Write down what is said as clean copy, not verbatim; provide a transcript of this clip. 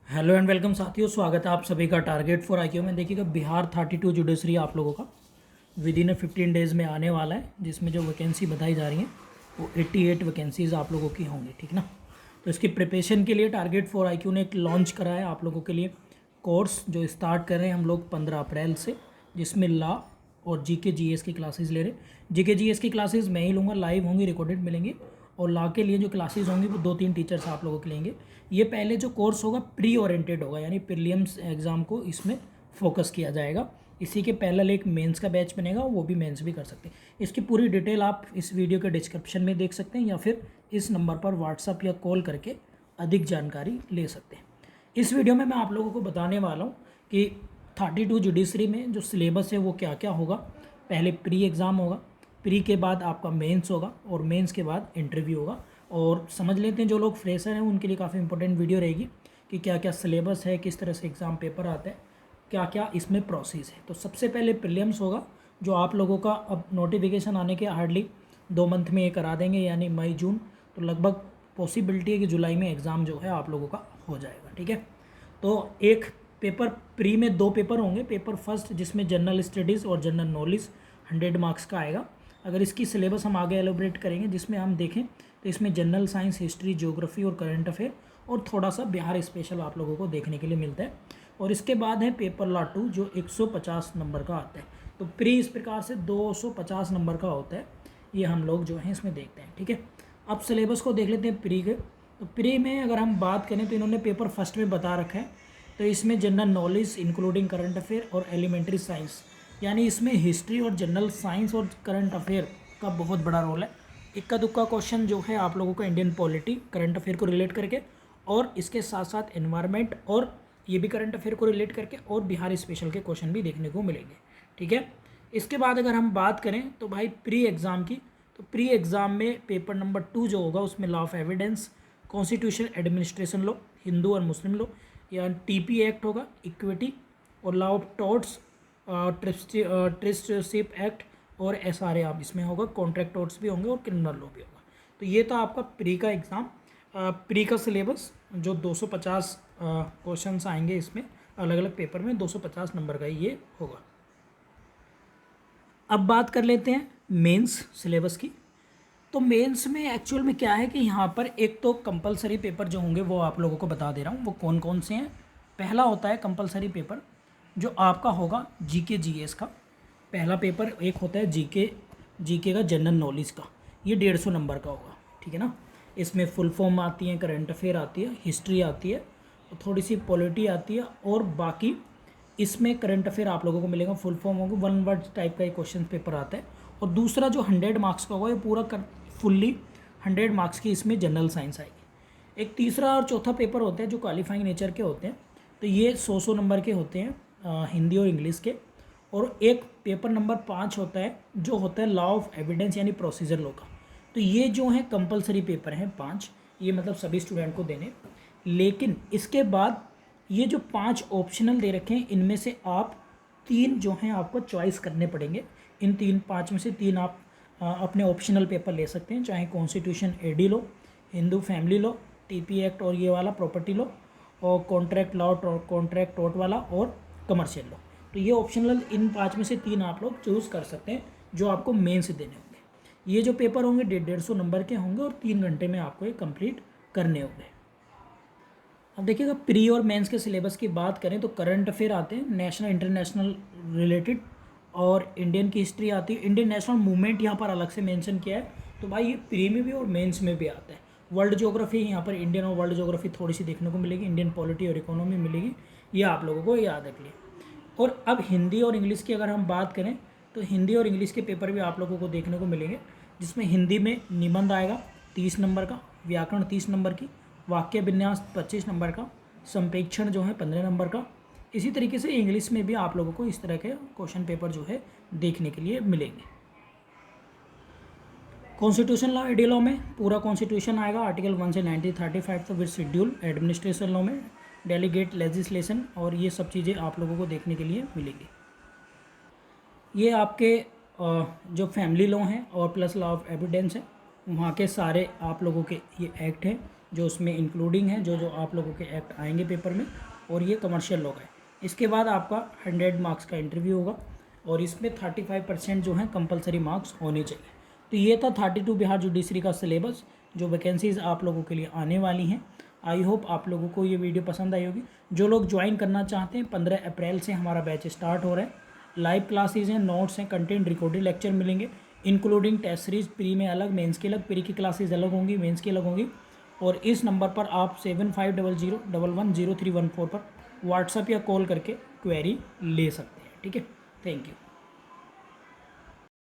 Hello and welcome साथियों, स्वागत है आप सभी का टारगेट फॉर आईक्यू में। देखिएगा, बिहार 32 जुडिशरी आप लोगों का विद इन 15 डेज़ में आने वाला है, जिसमें जो वैकेंसी बताई जा रही है वो 88 वैकेंसीज़ आप लोगों की होंगी, ठीक ना। तो इसकी प्रिपरेशन के लिए टारगेट फॉर आईक्यू ने एक लॉन्च करा है आप लोगों के लिए कोर्स, जो स्टार्ट कर रहे हैं हम लोग 15 अप्रैल से, जिसमें लॉ और जीके जीएस की क्लासेस ले रहे हैं। जीके जीएस की क्लासेस मैं ही लूँगा, लाइव होंगी, रिकॉर्डेड मिलेंगी। और लॉ के लिए जो क्लासेस होंगी वो 2-3 टीचर्स आप लोगों के लेंगे। ये पहले जो कोर्स होगा प्री ओरिएंटेड होगा, यानी प्रीलिम्स एग्ज़ाम को इसमें फोकस किया जाएगा। इसी के पैरेलल एक मेंस का बैच बनेगा, वो भी मेंस भी कर सकते हैं। इसकी पूरी डिटेल आप इस वीडियो के डिस्क्रिप्शन में देख सकते हैं, या फिर इस नंबर पर व्हाट्सअप या कॉल करके अधिक जानकारी ले सकते हैं। इस वीडियो में मैं आप लोगों को बताने वाला हूँ कि 32 जुडिशरी में जो सिलेबस है वो क्या क्या होगा। पहले प्री एग्ज़ाम होगा, प्री के बाद आपका मेंस होगा, और मेंस के बाद इंटरव्यू होगा। और समझ लेते हैं जो लोग फ्रेशर हैं उनके लिए काफ़ी इंपॉर्टेंट वीडियो रहेगी कि क्या क्या सिलेबस है, किस तरह से एग्ज़ाम पेपर आता है, क्या क्या इसमें प्रोसेस है। तो सबसे पहले प्रीलिम्स होगा, जो आप लोगों का अब नोटिफिकेशन आने के हार्डली 2 मंथ में ये करा देंगे, यानी मई जून। तो लगभग पॉसिबिलिटी है कि जुलाई में एग्ज़ाम जो है आप लोगों का हो जाएगा, ठीक है। तो एक पेपर प्री में 2 पेपर होंगे। पेपर फर्स्ट जिसमें जनरल स्टडीज़ और जनरल नॉलेज 100 मार्क्स का आएगा। अगर इसकी सिलेबस हम आगे एलोबरेट करेंगे, जिसमें हम देखें तो इसमें जनरल साइंस, हिस्ट्री, ज्योग्राफी और करंट अफेयर और थोड़ा सा बिहार स्पेशल आप लोगों को देखने के लिए मिलता है। और इसके बाद है पेपर लॉ 2, जो 150 नंबर का आता है। तो प्री इस प्रकार से 250 नंबर का होता है। ये हम लोग जो हैं इसमें देखते हैं, ठीक है। अब सिलेबस को देख लेते हैं प्री के। तो प्री में अगर हम बात करें तो इन्होंने पेपर फर्स्ट में बता रखा है। तो इसमें general knowledge including current affair और एलिमेंट्री साइंस, यानी इसमें हिस्ट्री और जनरल साइंस और करंट अफेयर का बहुत बड़ा रोल है। इक्का दुक्का क्वेश्चन जो है आप लोगों को इंडियन पॉलिटी करंट अफेयर को रिलेट करके, और इसके साथ साथ एनवायरनमेंट और ये भी करंट अफेयर को रिलेट करके, और बिहार स्पेशल के क्वेश्चन भी देखने को मिलेंगे, ठीक है। इसके बाद अगर हम बात करें तो भाई प्री एग्ज़ाम की, तो प्री एग्ज़ाम में पेपर नंबर 2 जो होगा उसमें law of evidence, constitution administration law, Hindu और मुस्लिम लॉ, या टीपी एक्ट होगा, इक्विटी और law of torts, trusteeship act और एसआरए आप इसमें होगा, कॉन्ट्रैक्ट टॉर्ट्स भी होंगे और क्रिमिनल लॉ भी होगा। तो ये था आपका प्री का एग्ज़ाम, प्री का सिलेबस, जो 250 क्वेश्चंस आएंगे इसमें अलग अलग पेपर में, 250 नंबर का ये होगा। अब बात कर लेते हैं मेंस सिलेबस की। तो मेंस में एक्चुअल में क्या है कि यहाँ पर एक तो कंपलसरी पेपर जो होंगे वो आप लोगों को बता दे रहा हूँ वो कौन कौन से हैं। पहला होता है कंपलसरी पेपर, जो आपका होगा जीके जीएस का। पहला पेपर एक होता है जीके का जनरल नॉलेज का, ये 150 नंबर का होगा, ठीक है ना। इसमें फुल फॉर्म आती है, करंट अफेयर आती है, हिस्ट्री आती है, थोड़ी सी पॉलिटी आती है, और बाकी इसमें करंट अफेयर आप लोगों को मिलेगा, फुल फॉर्म होगा, 1 वर्ड टाइप का एक क्वेश्चन पेपर आता है। और दूसरा जो 100 मार्क्स का होगा, ये पूरा फुल्ली 100 मार्क्स की इसमें जनरल साइंस आएगी। एक तीसरा और चौथा पेपर होते हैं जो क्वालिफाइंग नेचर के होते हैं, तो ये 100 नंबर के होते हैं, हिंदी और इंग्लिश के। और एक पेपर नंबर 5 होता है जो होता है लॉ ऑफ एविडेंस यानी प्रोसीजर लॉ का। तो ये जो है कंपलसरी पेपर हैं 5, ये मतलब सभी स्टूडेंट को देने। लेकिन इसके बाद ये जो 5 ऑप्शनल दे रखे हैं, इनमें से आप 3 जो हैं आपको चॉइस करने पड़ेंगे। इन 5 में से 3 आप अपने ऑप्शनल पेपर ले सकते हैं, चाहे कॉन्स्टिट्यूशन एडी लो, हिंदू फैमिली लो, टीपी एक्ट और ये वाला प्रॉपर्टी लो, और कॉन्ट्रैक्ट लॉ, कॉन्ट्रैक्ट टॉर्ट वाला, और कमर्शियल लो। तो ये ऑप्शनल इन 5 में से 3 आप लोग चूज़ कर सकते हैं जो आपको मेन से देने होंगे। ये जो पेपर होंगे 150 नंबर के होंगे और 3 घंटे में आपको ये कंप्लीट करने होंगे। अब देखिएगा, प्री और मेंस के सिलेबस की बात करें तो करंट अफेयर आते हैं, नेशनल इंटरनेशनल रिलेटेड, और इंडियन की हिस्ट्री आती है। इंडियन नेशनल मूवमेंट यहाँ पर अलग से मेंशन किया है, तो भाई ये प्री में भी और मेंस में भी आता है। वर्ल्ड ज्योग्राफी, यहाँ पर इंडियन और वर्ल्ड ज्योग्राफी थोड़ी सी देखने को मिलेगी, इंडियन पॉलिटी और इकोनॉमी मिलेगी, ये आप लोगों को याद रख लिए। और अब हिंदी और इंग्लिश की अगर हम बात करें तो हिंदी और इंग्लिश के पेपर भी आप लोगों को देखने को मिलेंगे, जिसमें हिंदी में निबंध आएगा 30 नंबर का, व्याकरण 30 नंबर की, वाक्य विन्यास 25 नंबर का, संप्रेक्षण जो है 15 नंबर का। इसी तरीके से इंग्लिश में भी आप लोगों को इस तरह के क्वेश्चन पेपर जो है देखने के लिए मिलेंगे। कॉन्स्टिट्यूशन लॉ, एडी लॉ में पूरा कॉन्स्टिट्यूशन आएगा, आर्टिकल 1 से 1935 तक, विद शेड्यूल। एडमिनिस्ट्रेशन लॉ में डेलीगेट लेजिस्लेशन, और ये सब चीज़ें आप लोगों को देखने के लिए मिलेंगी। ये आपके जो फैमिली लॉ हैं और प्लस लॉ ऑफ एविडेंस है, वहाँ के सारे आप लोगों के ये एक्ट हैं जो उसमें इंक्लूडिंग है, जो जो आप लोगों के एक्ट आएंगे पेपर में, और ये कमर्शियल लॉ का है। इसके बाद आपका 100 मार्क्स का इंटरव्यू होगा और इसमें 35% जो है कंपलसरी मार्क्स होने चाहिए। तो ये था 32 बिहार जुडिशरी का सिलेबस, जो वैकेंसीज़ आप लोगों के लिए आने वाली हैं। आई होप आप लोगों को ये वीडियो पसंद आई होगी। जो लोग ज्वाइन करना चाहते हैं, 15 अप्रैल से हमारा बैच स्टार्ट हो रहा है। लाइव क्लासेज हैं, नोट्स हैं, कंटेंट रिकॉर्डेड लेक्चर मिलेंगे, इंक्लूडिंग टेस्ट सीरीज। प्री में अलग, मेंस की अलग, प्री की क्लासेज अलग होंगी, मेंस की अलग होंगी। और इस नंबर पर आप 7500110314 पर व्हाट्सअप या कॉल करके क्वेरी ले सकते हैं। ठीक है, थैंक यू।